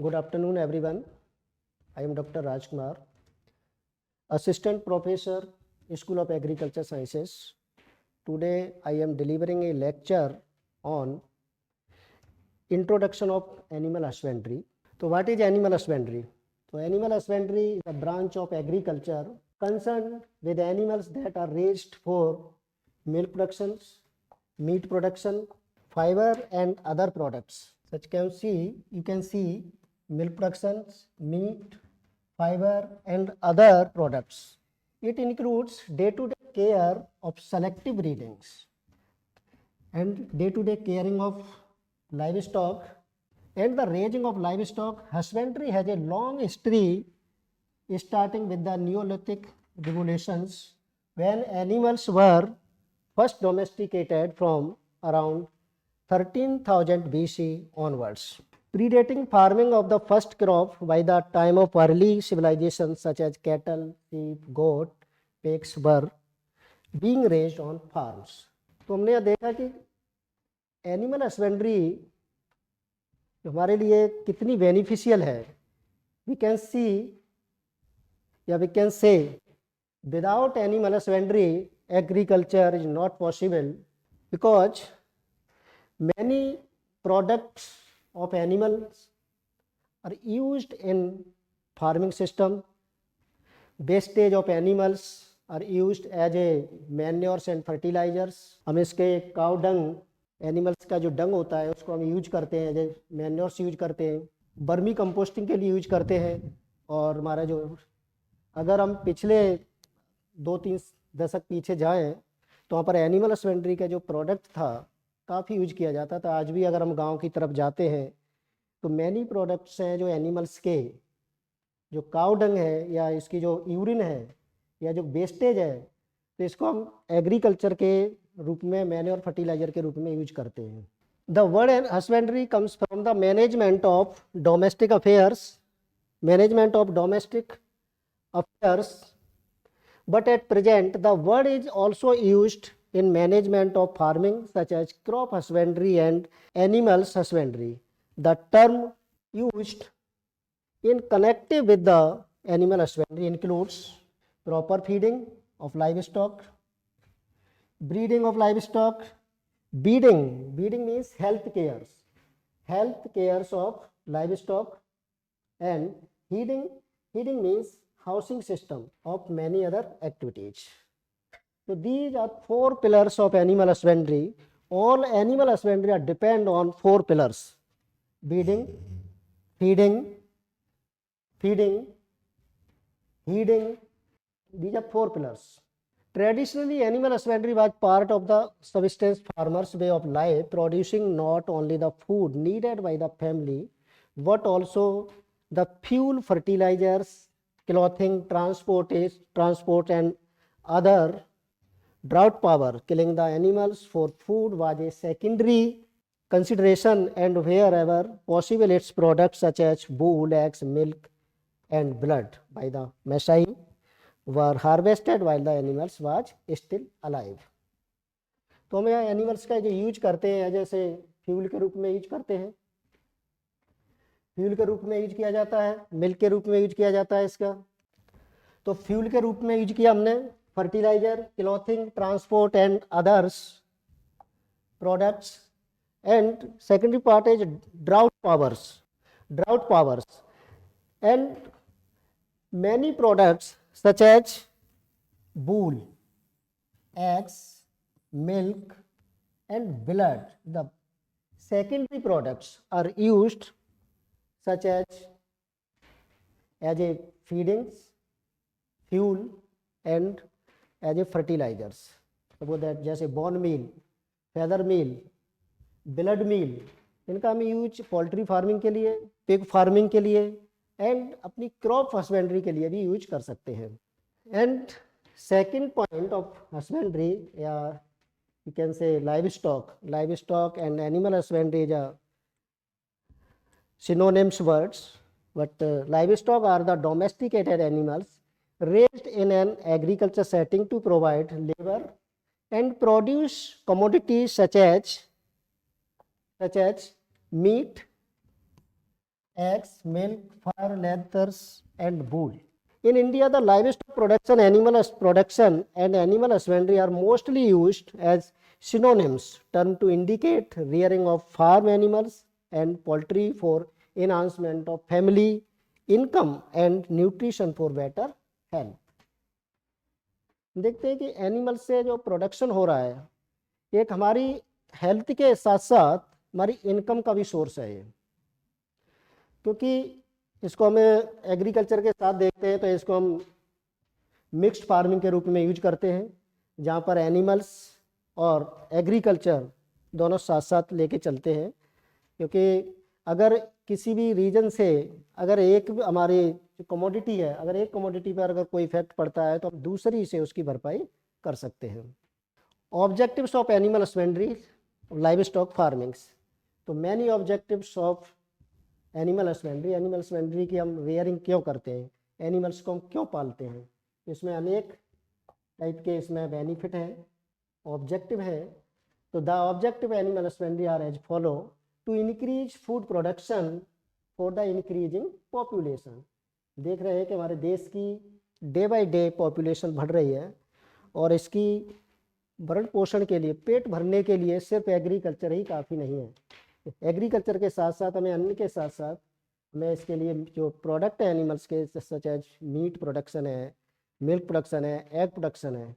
Good afternoon, everyone. I am Dr. Rajkumar, Assistant Professor, School of Agriculture Sciences. Today, I am delivering a lecture on Introduction of Animal Husbandry. So, what is animal husbandry? So, animal husbandry is a branch of agriculture concerned with animals that are raised for milk productions, meat production, fiber, and other products. Such you can see milk productions, meat, fiber, and other products. It includes day-to-day care of selective breedings and day-to-day caring of livestock and the raising of livestock. Husbandry has a long history starting with the Neolithic revolutions when animals were first domesticated from around 13,000 BC onwards, predating farming of the first crop by the time of early civilizations such as cattle, sheep, goat, pigs were being raised on farms. तो हमने यह देखा कि animal husbandry हमारे लिए कितनी beneficial है. We can see या we can say without animal husbandry agriculture is not possible because many products of animals are used in farming system. Wastage of animals are used as a manures and fertilizers. हम इसके cow dung, animals का जो डंग होता है उसको हम use करते हैं, एज मैन्योर्स यूज करते हैं, बर्मी कंपोस्टिंग के लिए यूज करते हैं. और हमारा जो अगर हम पिछले 2-3 दशक पीछे जाएं तो वहाँ पर एनिमल हस्बेंड्री का जो प्रोडक्ट था काफ़ी यूज किया जाता था. आज भी अगर हम गांव की तरफ जाते हैं तो मैनी प्रोडक्ट्स हैं जो एनिमल्स के, जो काउ डंग है या इसकी जो यूरिन है या जो वेस्टेज है, तो इसको हम एग्रीकल्चर के रूप में मैन्योर फर्टिलाइजर के रूप में यूज करते हैं. The word husbandry comes from the management of domestic affairs, management of domestic affairs, but at present the word is also used in management of farming such as crop husbandry and animals husbandry. The term used in connected with the animal husbandry includes proper feeding of livestock, breeding of livestock, beeding means health cares of livestock, and heeding means housing system of many other activities. So these are 4 pillars of animal husbandry. All animal husbandry are depend on 4 pillars: breeding, feeding, heeding. These are 4 pillars. Traditionally, animal husbandry was part of the subsistence farmers' way of life, producing not only the food needed by the family, but also the fuel, fertilizers, clothing, transport and other drought power. Killing the animals for food was a secondary consideration, and wherever possible its products such as wool, eggs, milk and blood by the Masai were harvested while the animals was still alive. तो हम यहाँ animals का जो use करते हैं जैसे fuel के रूप में यूज करते हैं, फ्यूल के रूप में यूज किया जाता है, मिल्क के रूप में यूज किया जाता है इसका. तो फ्यूल के रूप में यूज किया हमने fertiliser, clothing, transport and others products. And secondary part is drought powers and many products such as wool, eggs, milk and blood. The secondary products are used such as a feedings, fuel and as a fertilizers. Suppose that जैसे bone meal, feather meal, blood meal, इनका हम use poultry farming के लिए, pig farming के लिए and अपनी crop husbandry के लिए भी यूज कर सकते हैं. And second point of husbandry या you can say livestock and animal husbandry is a synonyms words, but livestock are the domesticated animals raised in an agriculture setting to provide labor and produce commodities such as meat, eggs, milk, fur, leathers, and wool. In India, the livestock production, animal production, and animal husbandry are mostly used as synonyms, term to indicate rearing of farm animals and poultry for enhancement of family income and nutrition for better health. देखते हैं कि animal से जो production हो रहा है एक हमारी हेल्थ के साथ साथ हमारी इनकम का भी सोर्स है ये, क्योंकि इसको हमें एग्रीकल्चर के साथ देखते हैं तो इसको हम मिक्स्ड फार्मिंग के रूप में यूज करते हैं, जहाँ पर एनिमल्स और एग्रीकल्चर दोनों साथ साथ लेके चलते हैं। क्योंकि अगर किसी भी रीजन से अगर एक हमारी जो कमोडिटी है, अगर एक कमोडिटी पर अगर कोई इफेक्ट पड़ता है तो हम दूसरी से उसकी भरपाई कर सकते हैं। Objectives of animal husbandry, live stock farmings. तो many objectives of animal husbandry की हम रेयरिंग क्यों करते हैं, एनिमल्स को हम क्यों पालते हैं, इसमें अनेक टाइप के इसमें बेनिफिट है, ऑब्जेक्टिव है। तो the objective animal husbandry are as follow: to increase food production for the increasing population. देख रहे हैं कि हमारे देश की डे बाय डे पॉपुलेशन बढ़ रही है और इसकी भरण पोषण के लिए, पेट भरने के लिए सिर्फ एग्रीकल्चर ही काफ़ी नहीं है। एग्रीकल्चर के साथ साथ हमें अन्न के साथ साथ हमें इसके लिए जो प्रोडक्ट है एनिमल्स के, सच एज मीट प्रोडक्शन है, मिल्क प्रोडक्शन है, एग प्रोडक्शन है,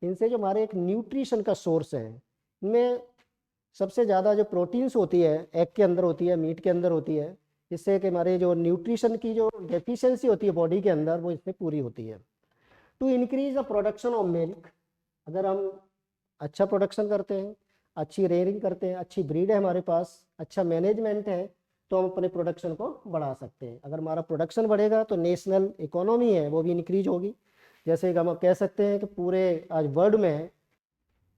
इनसे जो हमारे एक न्यूट्रिशन का सोर्स है, इनमें सबसे ज़्यादा जो प्रोटीन्स होती है एग के अंदर होती है, मीट के अंदर होती है, जिससे कि हमारे जो न्यूट्रिशन की जो डेफिशिएंसी होती है बॉडी के अंदर वो इससे पूरी होती है। To increase the production of milk, अगर हम अच्छा प्रोडक्शन करते हैं, अच्छी रेयरिंग करते हैं, अच्छी ब्रीड है हमारे पास, अच्छा मैनेजमेंट है, तो हम अपने प्रोडक्शन को बढ़ा सकते हैं। अगर हमारा प्रोडक्शन बढ़ेगा तो नेशनल इकोनॉमी है वो भी इंक्रीज होगी। जैसे कि हम कह सकते हैं कि पूरे आज वर्ल्ड में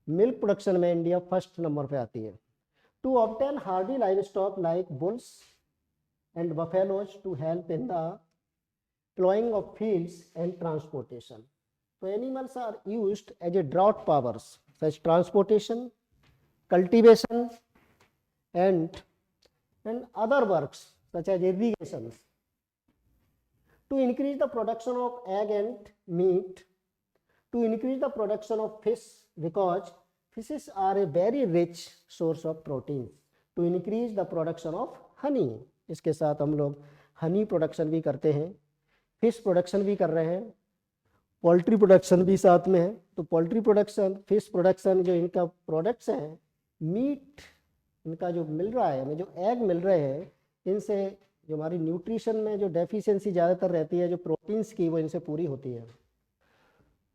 मिल्क प्रोडक्शन में इंडिया फर्स्ट नंबर पे आती है। To obtain hardy live stock like bulls and buffaloes to help in the ploughing of fields and transportation. तो animals are used as a drought powers such transportation, cultivation and other works such as irrigations. To increase the production of egg and meat, to increase the production of fish, because fishes are a very rich source of protein. To increase the production of honey, इसके साथ हम लोग honey production भी करते हैं, fish production भी कर रहे हैं, पोल्ट्री प्रोडक्शन भी साथ में है। तो पोल्ट्री प्रोडक्शन, फिश प्रोडक्शन जो इनका प्रोडक्ट्स हैं, मीट इनका जो मिल रहा है, हमें जो एग मिल रहे हैं, इनसे जो हमारी न्यूट्रिशन में जो डेफिशिएंसी ज़्यादातर रहती है जो प्रोटीन्स की, वो इनसे पूरी होती है।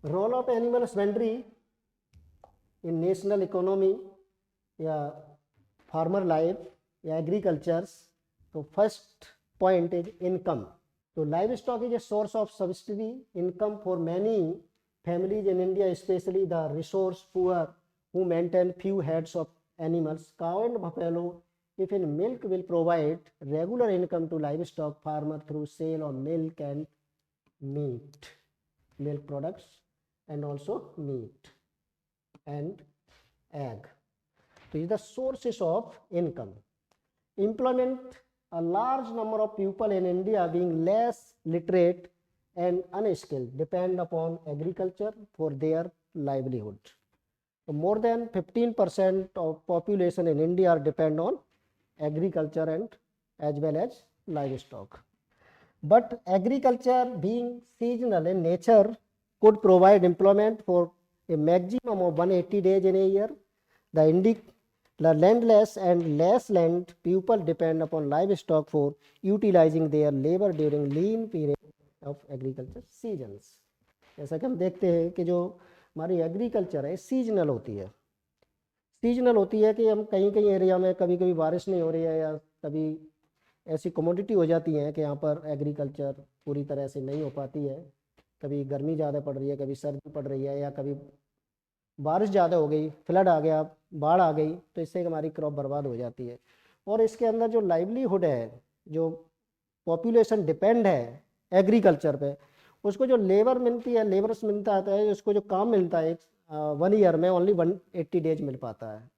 Role of animal husbandry in national economy या फार्मर लाइफ या एग्रीकल्चर्स। तो फर्स्ट पॉइंट इज इनकम। तो livestock is a source of subsidy income for many families in India, especially the resource poor who maintain few heads of animals. Cow and buffalo, if in milk, will provide regular income to livestock farmer through sale of milk and meat, milk products, and also meat and egg. So these are the sources of income. Employment: a large number of people in India being less literate and unskilled depend upon agriculture for their livelihood. So more than 15% of population in India depend on agriculture and as well as livestock. But agriculture being seasonal in nature could provide employment for a maximum of 180 days in a year. The landless and less land people depend upon livestock for utilizing their labor during lean period of agriculture seasons. जैसा कि हम देखते हैं कि जो हमारी agriculture है seasonal होती है, सीजनल होती है कि हम कहीं कहीं एरिया में कभी कभी बारिश नहीं हो रही है या कभी ऐसी कमोडिटी हो जाती है कि यहाँ पर एग्रीकल्चर पूरी तरह से नहीं हो पाती है, कभी गर्मी ज़्यादा पड़ रही है, कभी सर्दी पड़ रही है, या कभी बारिश ज़्यादा हो गई, फ्लड आ गया, बाढ़ आ गई, तो इससे हमारी क्रॉप बर्बाद हो जाती है। और इसके अंदर जो लाइवलीहुड है, जो पॉपुलेशन डिपेंड है एग्रीकल्चर पे, उसको जो लेबर मिलती है, लेबर्स मिलता है, उसको जो काम मिलता है 1 ईयर में ओनली 180 डेज मिल पाता है।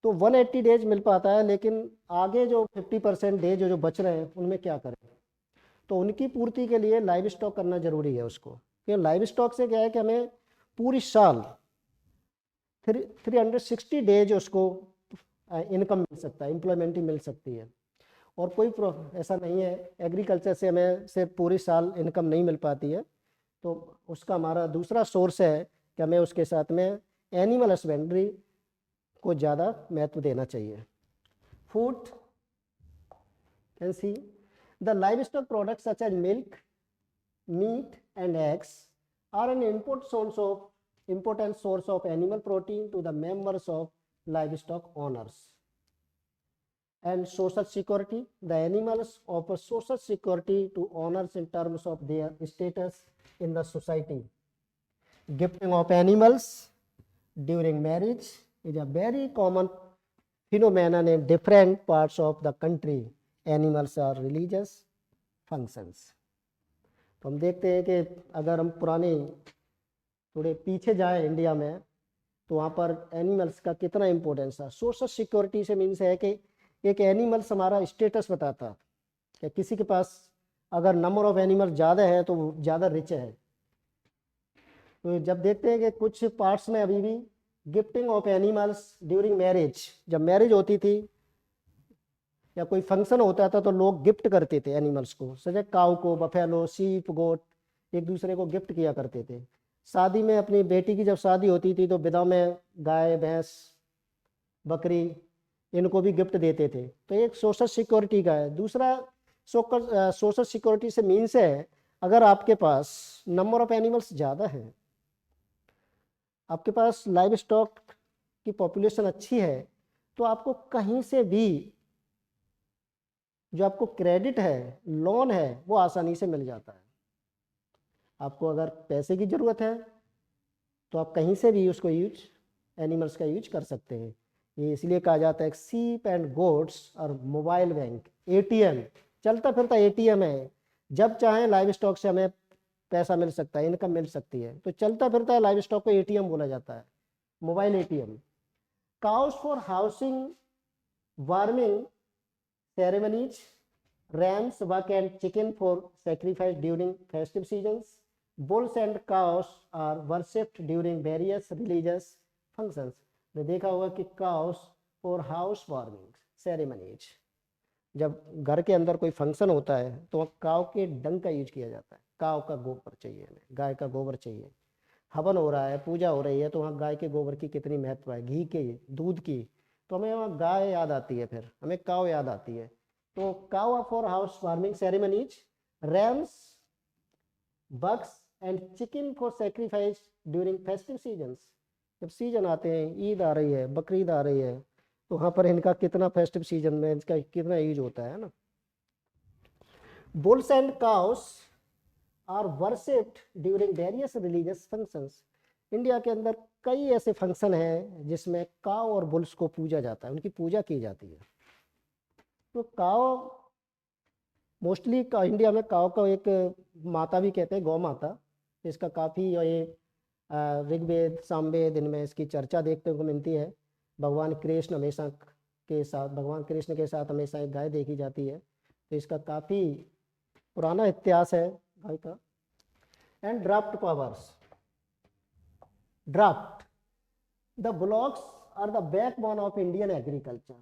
तो 180 डेज मिल पाता है, लेकिन आगे जो 50% डेज जो बच रहे हैं उनमें क्या करें? तो उनकी पूर्ति के लिए लाइव स्टॉक करना जरूरी है उसको, क्योंकि लाइव स्टॉक से क्या है कि हमें पूरी साल 360 डेज उसको इनकम मिल सकता है, एम्प्लॉयमेंट ही मिल सकती है। और कोई ऐसा नहीं है एग्रीकल्चर से हमें सिर्फ पूरी साल इनकम नहीं मिल पाती है, तो उसका हमारा दूसरा सोर्स है कि हमें उसके साथ में एनिमल हस्बेंड्री को ज़्यादा महत्व देना चाहिए। Food can see the livestock products such as milk, meat and eggs are an important source of animal protein to the members of livestock owners. And social security, the animals offer social security to owners in terms of their status in the society. Gifting of animals during marriage is a very common phenomenon in different parts of the country. Animals are religious functions. तो हम देखते हैं कि अगर हम पुराने थोड़े पीछे जाए इंडिया में, तो वहाँ पर एनिमल्स का कितना इम्पोर्टेंस था। सोशल सिक्योरिटी से मीन्स है कि एक एनिमल्स हमारा स्टेटस बताता कि किसी के पास अगर नंबर ऑफ एनिमल ज़्यादा है तो वो ज़्यादा रिच है। तो जब देखते हैं कि कुछ पार्ट्स में अभी भी gifting of animals during marriage, जब मैरिज होती थी या कोई फंक्शन होता था तो लोग गिफ्ट करते थे एनिमल्स को, सजे काऊ को, बफेलो, सीप, गोट, एक दूसरे को गिफ्ट किया करते थे। शादी में अपनी बेटी की जब शादी होती थी तो विदाई में गाय, भैंस, बकरी इनको भी गिफ्ट देते थे। तो एक सोशल सिक्योरिटी का है। दूसरा सोशल सिक्योरिटी से मीन्स है अगर आपके पास नंबर ऑफ एनिमल्स ज़्यादा है, आपके पास लाइव स्टॉक की पॉपुलेशन अच्छी है, तो आपको कहीं से भी जो आपको क्रेडिट है, लोन है, वो आसानी से मिल जाता है। आपको अगर पैसे की ज़रूरत है तो आप कहीं से भी उसको एनिमल्स का यूज कर सकते हैं। ये इसलिए कहा जाता है सीप एंड गोट्स और मोबाइल बैंक, एटीएम, चलता फिरता एटीएम है। जब चाहें लाइव स्टॉक से हमें पैसा मिल सकता है, इनकम मिल सकती है। तो चलता फिरता है लाइव स्टॉक को एटीएम बोला जाता है, mobile ATM. Cows for housing, warming ceremonies, rams, buck and chicken for sacrifice during festive seasons. Bulls and cows are worshipped during various religious functions. ने देखा होगा कि cows for house warming ceremonies, जब घर के अंदर कोई फंक्शन होता है तो काव के डंग का यूज किया जाता है। काव का गोबर चाहिए, गाय का गोबर चाहिए। हवन हो रहा है, पूजा हो रही है, तो वहाँ गाय के गोबर की कितनी महत्व है, घी के, दूध की, तो हमें वहाँ गाय याद आती है, फिर हमें काव याद आती है। तो cow for house warming ceremonies, rams, bucks and chicken for sacrifice during festive seasons. जब सीजन आते हैं, ईद आ रही है, बकरीद आ रही है, तो वहाँ पर इनका कितना फेस्टिव सीजन में इसका कितना यूज होता है ना। Bulls and cows are worshipped during various religious functions. India के अंदर कई ऐसे फंक्शन हैं जिसमें काव और बुल्स को पूजा जाता है, उनकी पूजा की जाती है। तो काव मोस्टली इंडिया में काव का एक माता भी कहते हैं, गौ माता। इसका काफ़ी ये ऋग्वेद, सामवेद, इनमें इसकी चर्चा देखने को मिलती है। भगवान कृष्ण के साथ हमेशा एक गाय देखी जाती है, तो इसका काफ़ी पुराना इतिहास है गाय का। And draught powers, draught, the bullocks are the backbone of Indian agriculture.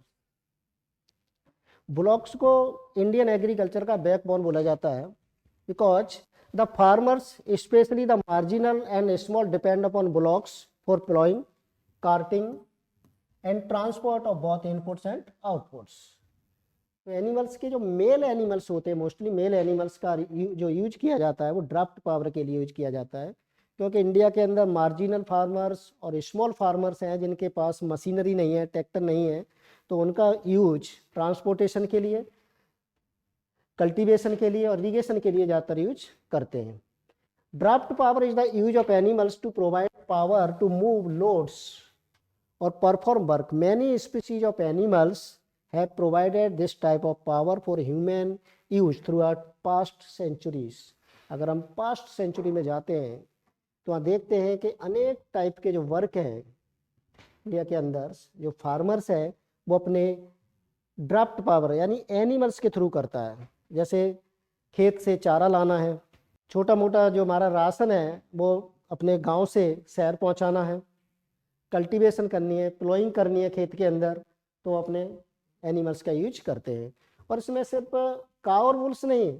Bullocks को इंडियन एग्रीकल्चर का बैकबोन बोला जाता है because the farmers, specially the marginal and small, depend upon bullocks for ploughing, carting and transport of both inputs and outputs. तो animals के जो male animals होते हैं, मोस्टली मेल एनिमल्स का जो यूज किया जाता है वो ड्राफ्ट पावर के लिए यूज किया जाता है, क्योंकि इंडिया के अंदर मार्जिनल फार्मर्स और स्मॉल फार्मर्स हैं जिनके पास मशीनरी नहीं है, ट्रैक्टर नहीं है, तो उनका यूज ट्रांसपोर्टेशन के लिए, कल्टीवेशन के लिए और इरीगेशन के लिए ज़्यादातर यूज करते हैं। Draft power is the use of animals to provide power to move loads और perform work. Many species of animals have provided this type of power for human use throughout past centuries. अगर हम past century में जाते हैं तो वहाँ देखते हैं कि अनेक टाइप के जो वर्क हैं इंडिया के अंदर जो फार्मर्स है वो अपने ड्राफ्ट पावर यानी एनिमल्स के थ्रू करता है। जैसे खेत से चारा लाना है, छोटा मोटा जो हमारा राशन है वो अपने गांव से शहर पहुंचाना है, कल्टीवेशन करनी है, प्लोइंग करनी है खेत के अंदर, तो अपने एनिमल्स का यूज करते हैं। और इसमें सिर्फ काउ और वुल्स नहीं,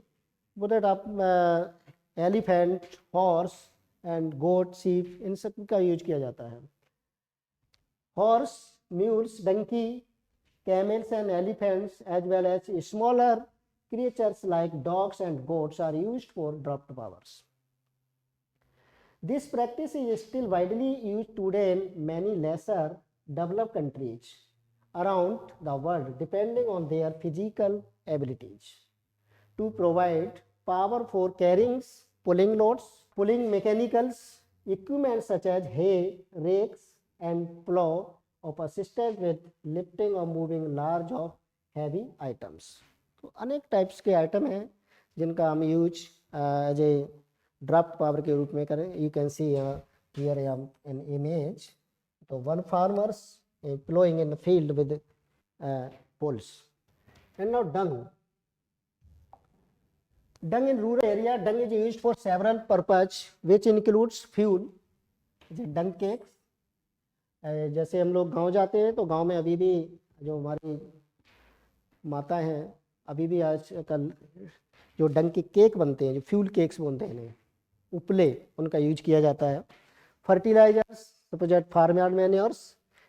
वो दैट आप elephant, horse and goat, sheep, इन सब का यूज किया जाता है। Horse, mules, donkey, camels and elephants as well as smaller creatures like dogs and goats are used for draft powers. This practice is still widely used today in many lesser developed countries around the world depending on their physical abilities to provide power for carrying, pulling loads, pulling mechanicals, equipment such as hay, rakes and plow of assistance with lifting or moving large of heavy items. तो अनेक types के item हैं जिनका हम use as a draft power के रूप में करें। You can see here an image. तो one farmers ploughing in the field with poles. And now dung. Dung in rural area, dung is used for several purposes which includes fuel, dung cakes. जैसे हम लोग गांव जाते हैं तो गांव में अभी भी जो हमारी माता हैं अभी भी आजकल जो डंग के केक बनते हैं, जो फ्यूल केक्स बनते हैं, उपले, उनका यूज किया जाता है। Fertilisers suppose farm yard manures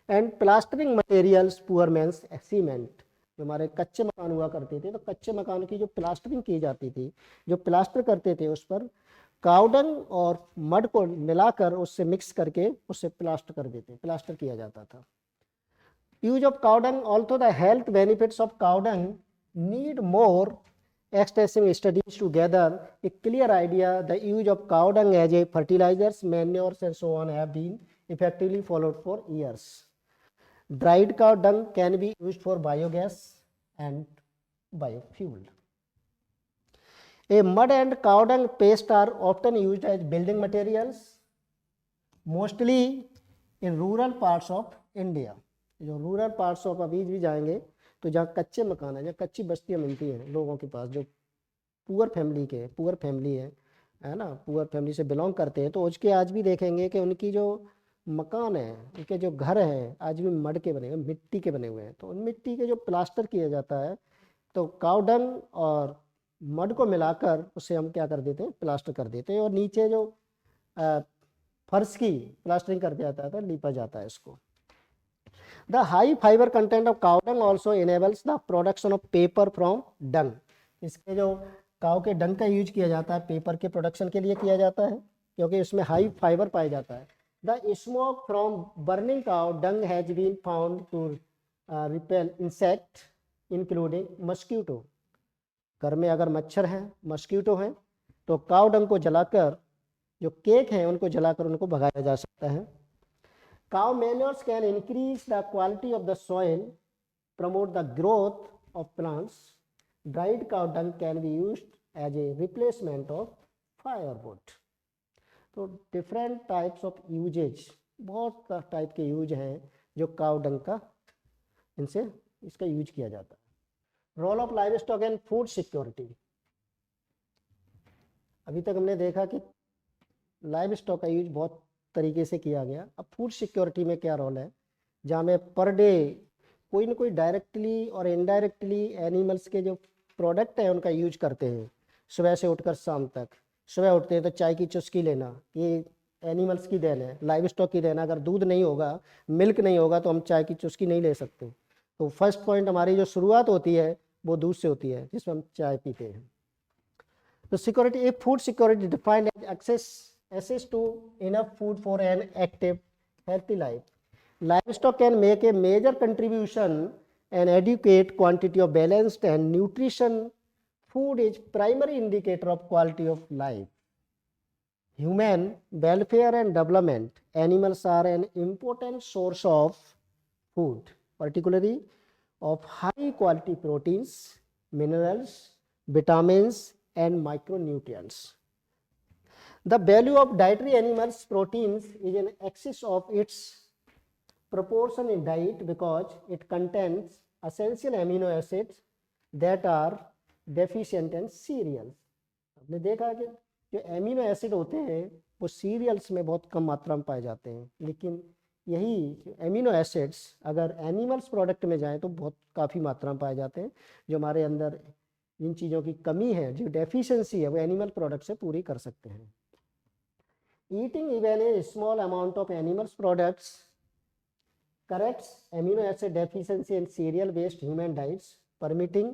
and plastering materials, poor man's cement. जो हमारे कच्चे मकान हुआ करते थे तो कच्चे मकान की जो प्लास्टरिंग की जाती थी, जो प्लास्टर करते थे उस पर काउडंग और मड को मिलाकर उससे मिक्स करके उससे प्लास्टर किया जाता था। Use of cow dung, also the health benefits of cow dung need more extensive studies to gather a clear idea. The use of cow dung as a fertilizers, manures and so on have been effectively followed for years. Dried cow dung can be used for biogas and biofuel. A mud and cow dung paste are often used as building materials, mostly in rural parts of India. जो rural parts of अभी भी जाएंगे तो जहाँ कच्चे मकान है, जहाँ कच्ची बस्तियाँ मिलती हैं लोगों के पास, जो पुअर फैमिली है ना, पुअर फैमिली से बिलोंग करते हैं, तो उसके आज भी देखेंगे कि उनकी जो मकान है, उनके जो घर हैं आज भी मड के बने हुए, मिट्टी के बने हुए हैं। तो उन मिट्टी के जो प्लास्टर किया जाता है तो काउ डंग और मड को मिलाकर उससे हम क्या कर देते हैं, प्लास्टर कर देते हैं, और नीचे जो फर्श की प्लास्टरिंग कर दिया जाता है, लीपा जाता है इसको। The high fiber content of cow dung also enables the production of paper from dung. इसके जो काऊ के डंग का यूज किया जाता है पेपर के प्रोडक्शन के लिए किया जाता है, क्योंकि इसमें हाई फाइबर पाया जाता है। The smoke from burning cow dung has been found to repel insect including mosquito. घर में अगर मच्छर हैं, मस्कीटो हैं, तो काऊ डंग को जलाकर जो केक हैं उनको जलाकर उनको भगाया जा सकता है। Cow manures can increase the quality of the soil, promote the growth of plants. Dried cow dung can be used as a replacement of firewood. तो different types of usage, बहुत टाइप के यूज हैं जो cow dung का इनसे इसका use किया जाता है। Role of livestock and food security. अभी तक हमने देखा कि लाइव स्टॉक का यूज बहुत तरीके से किया गया। अब फूड सिक्योरिटी में क्या रोल है, जहाँ में पर डे कोई ना कोई डायरेक्टली और इनडायरेक्टली एनिमल्स के जो प्रोडक्ट हैं उनका यूज करते हैं। सुबह से उठकर शाम तक, सुबह उठते हैं तो चाय की चुस्की लेना, ये एनिमल्स की देन है, लाइव स्टॉक की देन है। अगर दूध नहीं होगा, मिल्क नहीं होगा तो हम चाय की चुस्की नहीं ले सकते। तो फर्स्ट पॉइंट हमारी जो शुरुआत होती है वो दूध से होती है, जिसमें हम चाय पीते हैं। तो security, a food security defined as access to enough food for an active, healthy life. Livestock can make a major contribution. An adequate quantity of balanced and nutrition food is primary indicator of quality of life. Human welfare and development. Animals are an important source of food, particularly of high quality proteins, minerals, vitamins, and micronutrients. The value of dietary animals proteins is in excess of its proportion in diet because it contains essential amino acids that are deficient in cereals. आपने देखा कि जो amino acid होते हैं वो serials में बहुत कम मात्रा में पाए जाते हैं, लेकिन यही एमिनो एसिड्स अगर एनिमल्स प्रोडक्ट में जाएं तो बहुत काफ़ी मात्रा में पाए जाते हैं। जो हमारे अंदर इन चीज़ों की कमी है, जो डेफिशिएंसी है, वो एनिमल प्रोडक्ट से पूरी कर सकते हैं। Eating even a small amount of animals products corrects amino acid deficiency in cereal based human diets, permitting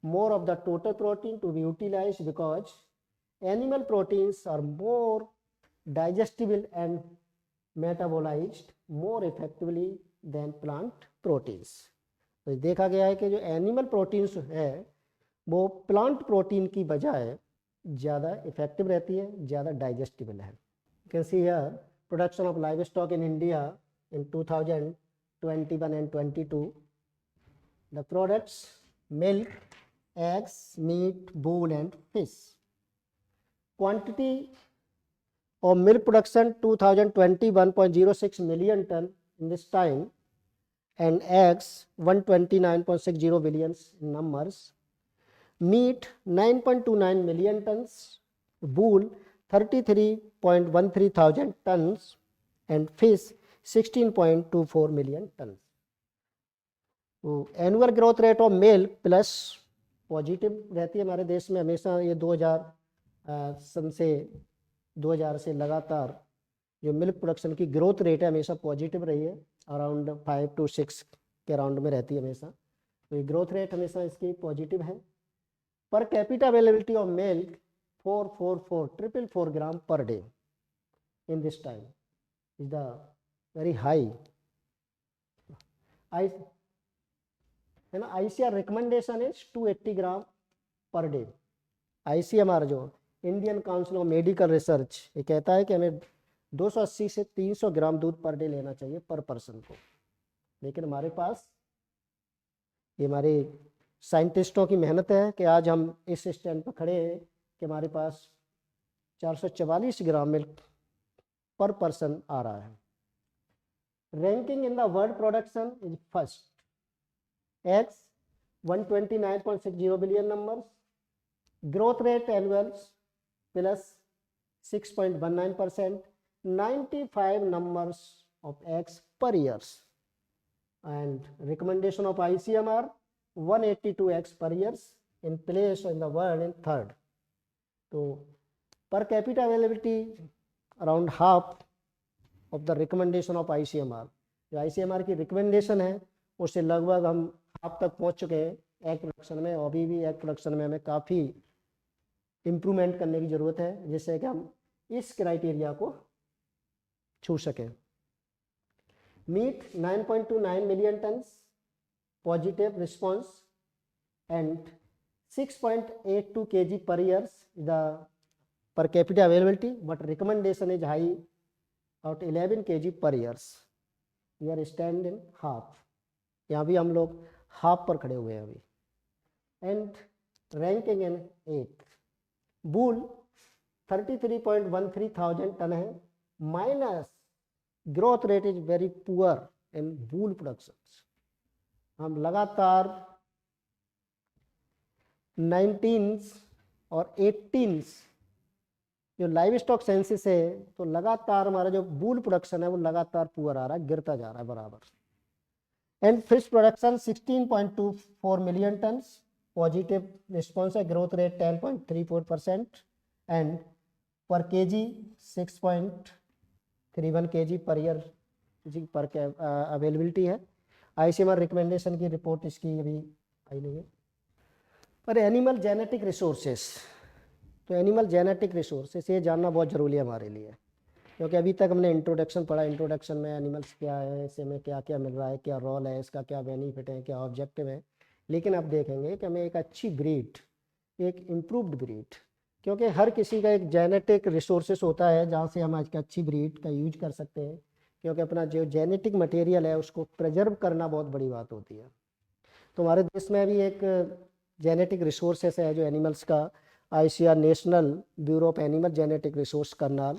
more of the total protein to be utilized because animal proteins are more digestible and metabolized more effectively than plant proteins. तो देखा गया है कि जो animal proteins है वो plant protein की बजाय ज़्यादा इफेक्टिव रहती है, ज़्यादा डाइजेस्टिबल है। You can see here production of live stock in India in 2021 and 22. The products milk, eggs, meat, wool and fish. Quantity of milk production 2020 1.06 million ton in this time, and eggs 129.60 billion in numbers. Meat 9.29 million tons, wool 33.13 thousand tons and fish 16.24 million tons. Annual growth rate of milk plus positive रहती है हमारे देश में हमेशा। ये 2000 से लगातार जो मिल्क प्रोडक्शन की ग्रोथ रेट है हमेशा पॉजिटिव रही है, अराउंड 5 to 6 के अराउंड में रहती है हमेशा। तो ये ग्रोथ रेट हमेशा इसकी पॉजिटिव है। Per capita availability of milk 444 gram per day in this time is the very high. है ना, ICR recommendation is 280 gram per day. ICMR जो Indian council of medical research ये कहता है कि हमें 280 से 300 ग्राम दूध पर डे लेना चाहिए पर पर्सन को। लेकिन हमारे पास ये हमारे साइंटिस्टों की मेहनत है कि आज हम इस स्टैंड पर खड़े हैं कि हमारे पास 444 ग्राम मिल्क पर पर्सन आ रहा है। Ranking in the world production is first. Eggs 129.60 billion numbers. Growth rate annuals plus 6.19%. 95 numbers of eggs per year. And recommendation of ICMR 182 eggs per year in place in the world in third. So per capita availability around half of the recommendation of ICMR. जो ICMR की recommendation है उससे लगभग हम half तक पहुंच चुके हैं एग प्रोडक्शन में। अभी भी एग प्रोडक्शन में हमें काफ़ी इम्प्रूवमेंट करने की ज़रूरत है जिससे कि हम इस क्राइटेरिया को छू सकें। Meat 9.29 million tons positive response and 6.82 kg per year the per capita availability, but recommendation is high at 11 kg per year. We are stand in half. यहाँ भी हम लोग हाफ पर खड़े हुए हैं अभी। And ranking in 8th. Wool 33.13 thousand tonne है, minus growth rate is very poor in wool production. हम लगातार 19 और 18 जो लाइव स्टॉक सेंसिस है तो लगातार हमारा जो वूल प्रोडक्शन है वो लगातार पुअर आ रहा है, गिरता जा रहा है बराबर। And fish production 16.24 million ton, positive response है, growth rate 10.34% and per KG 6.31 kg per year per availability है। ICMR रिकमेंडेशन की रिपोर्ट इसकी अभी आई नहीं है। पर एनिमल जेनेटिक रिसोर्सेस, तो एनिमल जेनेटिक रिसोर्सेस ये जानना बहुत ज़रूरी है हमारे लिए, क्योंकि अभी तक हमने इंट्रोडक्शन पढ़ा। इंट्रोडक्शन में एनिमल्स क्या है, इससे हमें क्या क्या मिल रहा है, क्या रोल है इसका, क्या बेनिफिट है, क्या ऑब्जेक्टिव है। लेकिन अब देखेंगे कि हमें एक अच्छी ब्रीड, एक इम्प्रूव्ड ब्रीड, क्योंकि हर किसी का एक जेनेटिक रिसोर्सेस होता है जहाँ से हम आज की अच्छी ब्रीड का यूज कर सकते हैं, क्योंकि अपना जो जेनेटिक मटेरियल है उसको प्रिजर्व करना बहुत बड़ी बात होती है। तो हमारे देश में भी एक जेनेटिक रिसोर्सेस है जो एनिमल्स का, ICR national bureau of animal genetic resource Karnal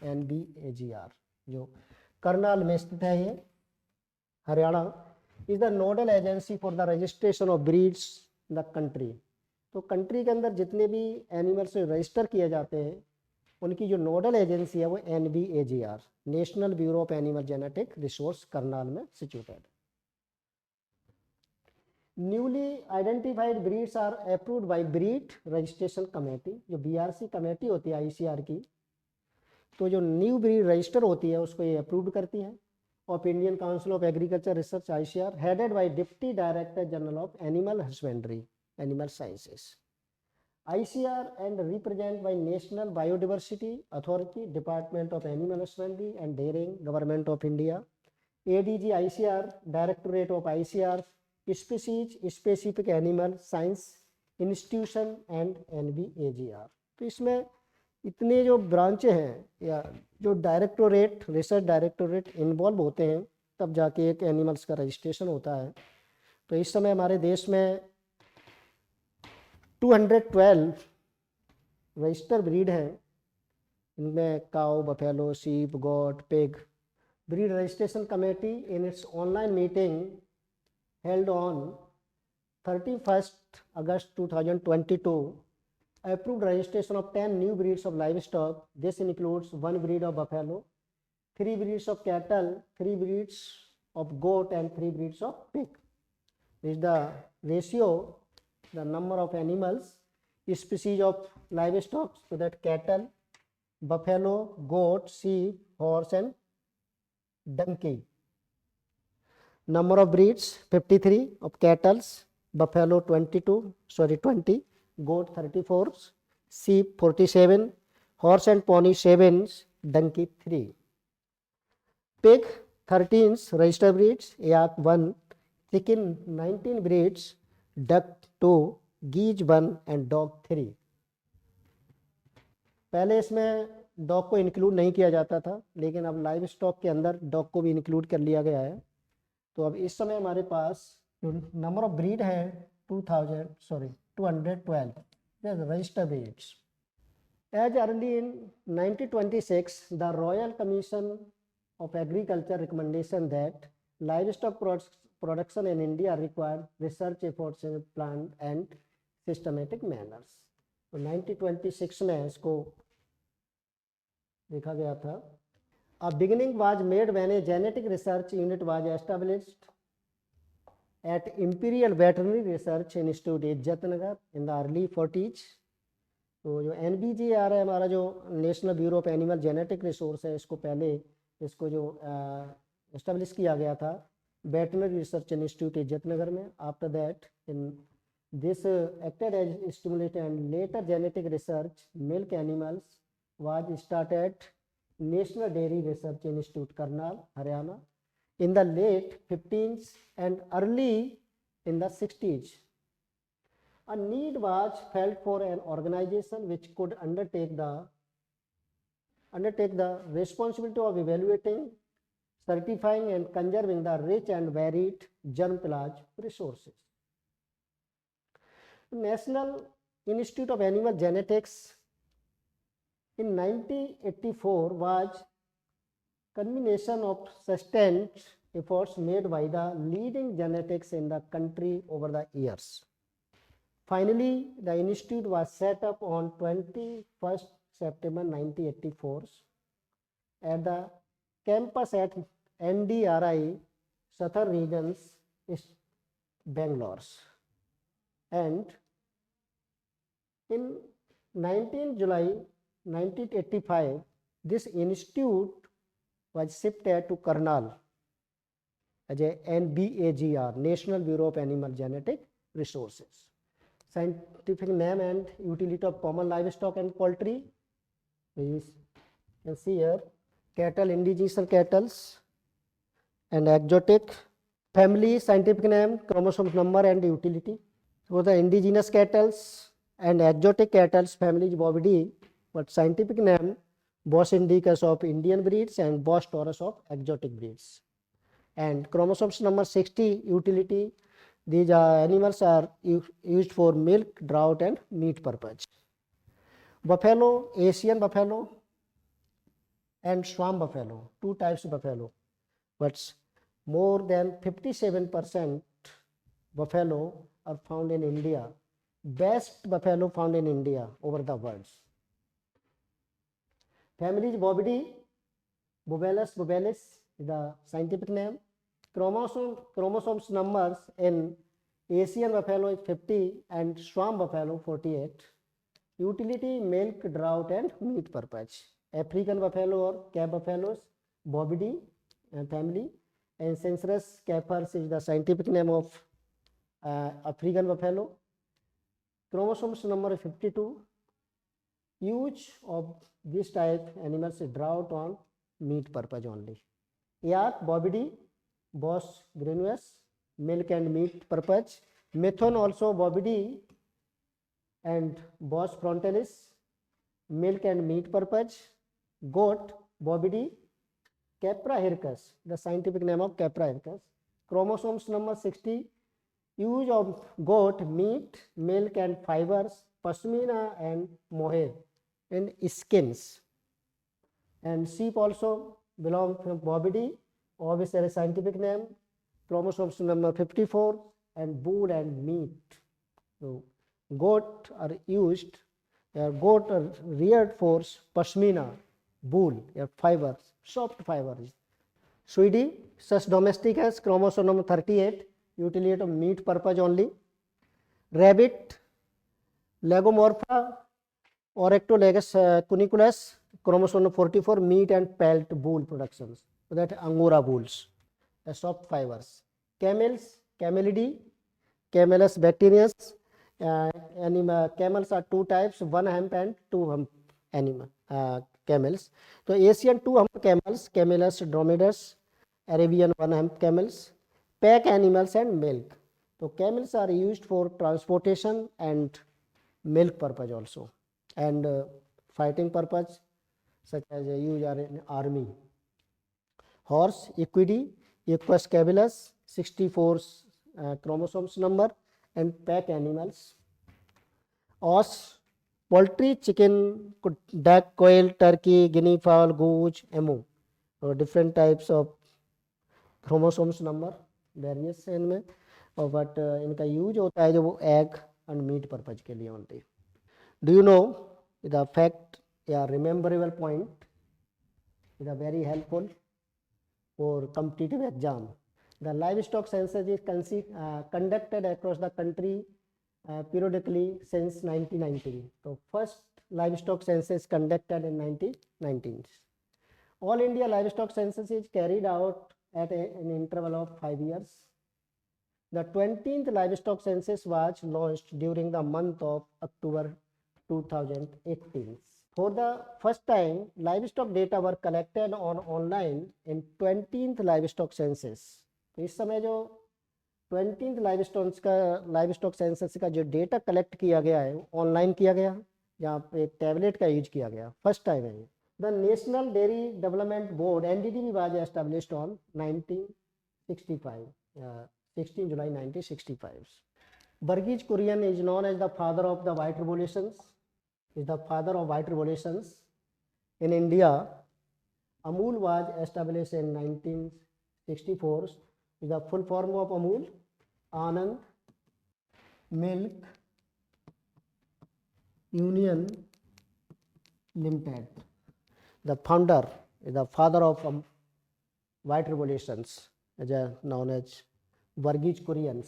NBAGR जो करनाल में स्थित है। ये Haryana is the nodal agency for the registration of breeds in the country. तो कंट्री के अंदर जितने भी एनिमल्स रजिस्टर किए जाते हैं उनकी जो नोडल एजेंसी है वो NBAGR, national bureau of animal genetic resource, Karnal में situated. Newly identified breeds are approved by breed registration committee. जो BRC कमेटी होती है ICR की, तो जो न्यू ब्रीड रजिस्टर होती है उसको ये अप्रूव करती है। Of Indian council of agriculture research ICR, headed by deputy director general of animal husbandry animal sciences. ICR and represented by National Biodiversity Authority, Department of Animal Husbandry and Dairying, Government of India. ADG ICR, Directorate of ICR, Species Specific Animal Science Institution and NBAGR। तो इसमें इतने जो ब्रांचें हैं या जो directorate, research directorate involve होते हैं तब जाके एक एनिमल्स का रजिस्ट्रेशन होता है। तो इस समय हमारे देश में 212 रजिस्टर ब्रीड हैं। इनमें cow, buffalo, sheep, goat, pig. Breed registration committee in its online meeting held on 31st August 2022 approved registration of 10 new breeds of livestock. This includes 1 breed of buffalo, 3 breeds of cattle, 3 breeds of goat and 3 breeds of pig. This is the ratio, the number of animals, species of livestock, so that cattle, buffalo, goat, sheep, horse and donkey. Number of breeds 53 of cattle, buffalo 20, goat 34, sheep 47, horse and pony 7, donkey 3. Pig 13 registered breeds, yak 1, chicken 19 breeds, duck 2, geese 1 and dog 3. पहले इसमें dog को include नहीं किया जाता था, लेकिन अब live stock के अंदर डॉग को भी इंक्लूड कर लिया गया है। तो अब इस समय हमारे पास जो नंबर ऑफ ब्रीड है 212 registered breeds. As early in 1926 the Royal Commission of agriculture recommendation that livestock production in India required research efforts in plan and systematic manners. तो 1926 में इसको देखा गया था। A beginning was made when a genetic research unit was established at Imperial Veterinary Research Institute, Izzatnagar, in the early 40s। तो जो NBGR है हमारा, जो national bureau of animal genetic resource है, इसको पहले इसको जो एस्टेब्लिश किया गया था वेटनरी रिसर्च इंस्टीट्यूट इज्जतनगर में। After that in this acted as stimulator and later genetic research milk animals was started National Dairy Research Institute, Karnal, Haryana, in the late 15s and early in the 60s. A need was felt for an organization which could undertake the responsibility of evaluating, certifying and conserving the rich and varied germ pillage resources. National Institute of Animal Genetics in 1984 was culmination of sustained efforts made by the leading genetics in the country over the years. Finally, the institute was set up on 21st September 1984 at the campus at NDRI Southern Regions, Bangalore. And in 19 July 1985, this institute was shifted to Karnal as a NBAGR, National Bureau of Animal Genetic Resources. Scientific name and utility of common livestock and poultry. You can see here cattle, indigenous cattle and exotic. Family, scientific name, chromosomes number and utility. For the indigenous cattle and exotic cattle, family is Bovidae, but scientific name Bos indicus of Indian breeds and Bos taurus of exotic breeds. And chromosomes number 60 utility, these animals are used for milk, draught and meat purpose. Buffalo, Asian buffalo and swamp buffalo, two types of buffalo, but more than 57% buffalo are found in India. Best buffalo found in India over the world. Family is Bovidae, Bovelus bovelis is the scientific name. Chromosomes numbers in Asian buffalo is 50 and swamp buffalo 48. Utility, milk, draught and meat purpose. African buffalo or cap buffaloes, Bovidae family, and Censurus capers is the scientific name of African buffalo. Chromosomes number 52. Use of this type animals is draught on meat purpose only. Yak, Bovidae, Bos granuus, milk and meat purpose. Methone also Bovidae and Bos frontalis, milk and meat purpose. Goat, Bovidae, Capra hircus, the scientific name of Capra hircus. Chromosomes number 60. Use of goat, meat, milk and fibers, pashmina and mohair and skins. And sheep also belong from Bovidae, obviously a scientific name. Chromosomes number 54 and bull and meat. So goat are used, goat are reared for pashmina, wool, fibers, soft fibers. Swede, Sus domesticus, chromosome number 38, utility of meat purpose only. Rabbit, Legomorpha, Orectolagus cuniculus, chromosome number 44, meat and pelt wool productions. So that Angora wools, soft fibers. Camels, Camelidae, Camelus bacterius. Camels are two types, one hump and two hump camels. So Asian two hump camels, Camelus dromedaris, Arabian one hump camels, pack animals and milk. So camels are used for transportation and milk purpose also, and fighting purpose such as used in army. Horse, Equidae, Equus cabellus, 64 chromosomes number and pack animals. Ox, poultry, chicken, duck, quail, turkey, guinea fowl, goose, emu. So different types of chromosomes number various है इनमें, और but इनका use होता है जो वो egg and meet purpose के लिए only. Do you know the fact या rememberable point is very helpful for competitive exam. The livestock census is conducted across the country periodically since 1919. So first livestock census conducted in 1919. All India livestock census is carried out at an interval of 5 years. The 20th livestock census was launched during the month of October 2018. For the first time, livestock data were collected online in 20th livestock census. तो इस समय जो 20th livestock census का जो data collect किया गया है online किया गया, जहाँ पे एक टैबलेट का यूज किया गया, फर्स्ट टाइम है. The national dairy development board NDDB was established on 1965, 16 July 1965. Burgess Kurian is known as the father of the white revolutions. Is the father of white revolutions in India. Amul was established in 1964. Is the full form of Amul, Anand Milk Union Limited. The founder is the father of white revolutions, known as Burgess Kurian.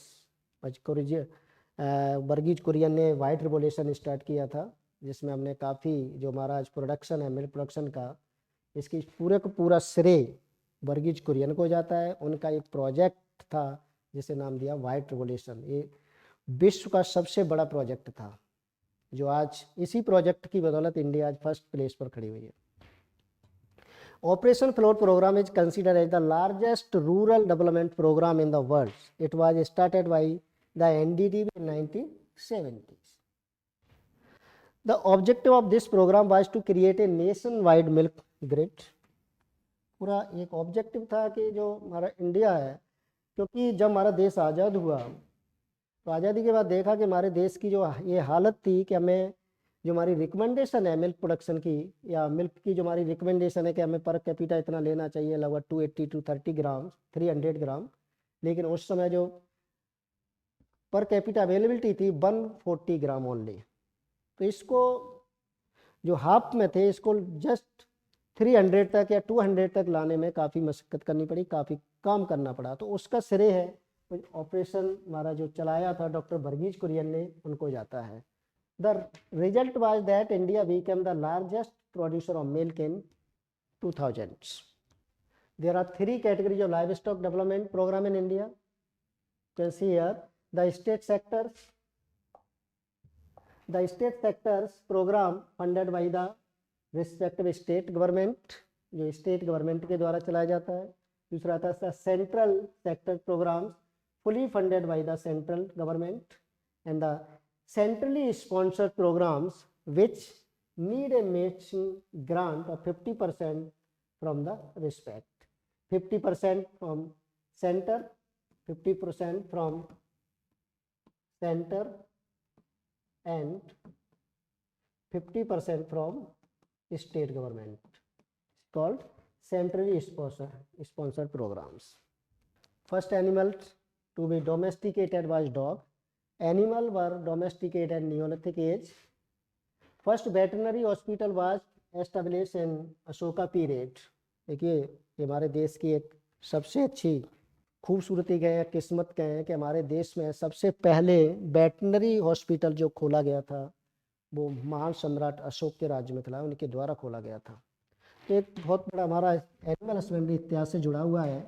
Burgess Kurian ने white revolution start किया था, जिसमें हमने काफ़ी जो हमारा आज production है मिल्क प्रोडक्शन का, इसकी पूरे को पूरा श्रेय बर्गीज कुरियन को जाता है. उनका एक प्रोजेक्ट था जिसे नाम दिया वाइट रिवोल्यूशन. ये विश्व का सबसे बड़ा प्रोजेक्ट था, जो आज इसी प्रोजेक्ट की बदौलत इंडिया आज फर्स्ट प्लेस पर खड़ी हुई है. Operation Flood programme is considered as the largest rural development programme in the world. It was started by the NDDB in 1970s. The objective of this program was to create a nationwide milk grid. पूरा एक objective था कि जो हमारा India है, क्योंकि जब हमारा देश आज़ाद हुआ तो आज़ादी के बाद देखा कि हमारे देश की जो ये हालत थी कि हमें जो हमारी रिकमेंडेशन है मिल्क प्रोडक्शन की, या मिल्क की जो हमारी रिकमेंडेशन है कि हमें पर कैपिटा इतना लेना चाहिए, लगभग 280 to 30 ग्राम, 300 ग्राम, लेकिन उस समय जो पर कैपिटा अवेलेबिलिटी थी 140 ग्राम ओनली। तो इसको जो हाफ में थे इसको जस्ट 300 तक या 200 तक लाने में काफ़ी मशक्क़त करनी पड़ी, काफ़ी काम करना पड़ा। तो उसका श्रेय है ऑपरेशन हमारा जो चलाया था डॉक्टर वर्गीज कुरियन ने, उनको जाता है। The result was that India became the largest producer of milk in 2000s. There are 3 categories of livestock development program in India. You can see here the state sectors. The state sectors program funded by the respective state government, जो state government के द्वारा चलाया जाता है। दूसरा था central sector programs fully funded by the central government, and the centrally sponsored programs which need a matching grant of 50% from the respect, 50% from center, 50% from center and 50% from state government, called centrally sponsored programs. First animals to be domesticated was dog. Animal were domesticated at Neolithic age. First veterinary hospital was established in Ashoka period. देखिए ये हमारे देश की एक सबसे अच्छी खूबसूरती है, किस्मत कहें कि हमारे देश में सबसे पहले वेटनरी हॉस्पिटल जो खोला गया था वो महान सम्राट अशोक के राज्य में था, उनके द्वारा खोला गया था। तो एक बहुत बड़ा हमारा एनिमल हस्बेंड्री इतिहास से जुड़ा हुआ है,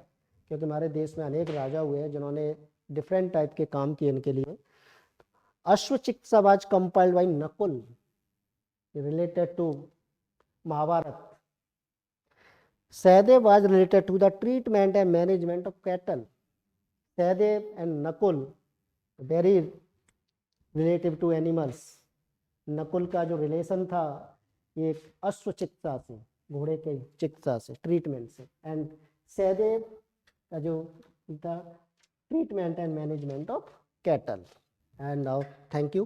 क्योंकि हमारे देश में अनेक राजा हुए हैं जिन्होंने डिफरेंट टाइप के काम किए इनके लिए। Ashva Chikitsa was compiled by Nakul related to Mahabharat. Sahadev was related to the treatment and management of cattle. Sahadev and Nakul very relative to animals. Nakul का जो रिलेशन था ये अश्व चिकित्सा से, घोड़े के चिकित्सा से, ट्रीटमेंट से, एंड सहदेव का जो था treatment and management of cattle. And now thank you.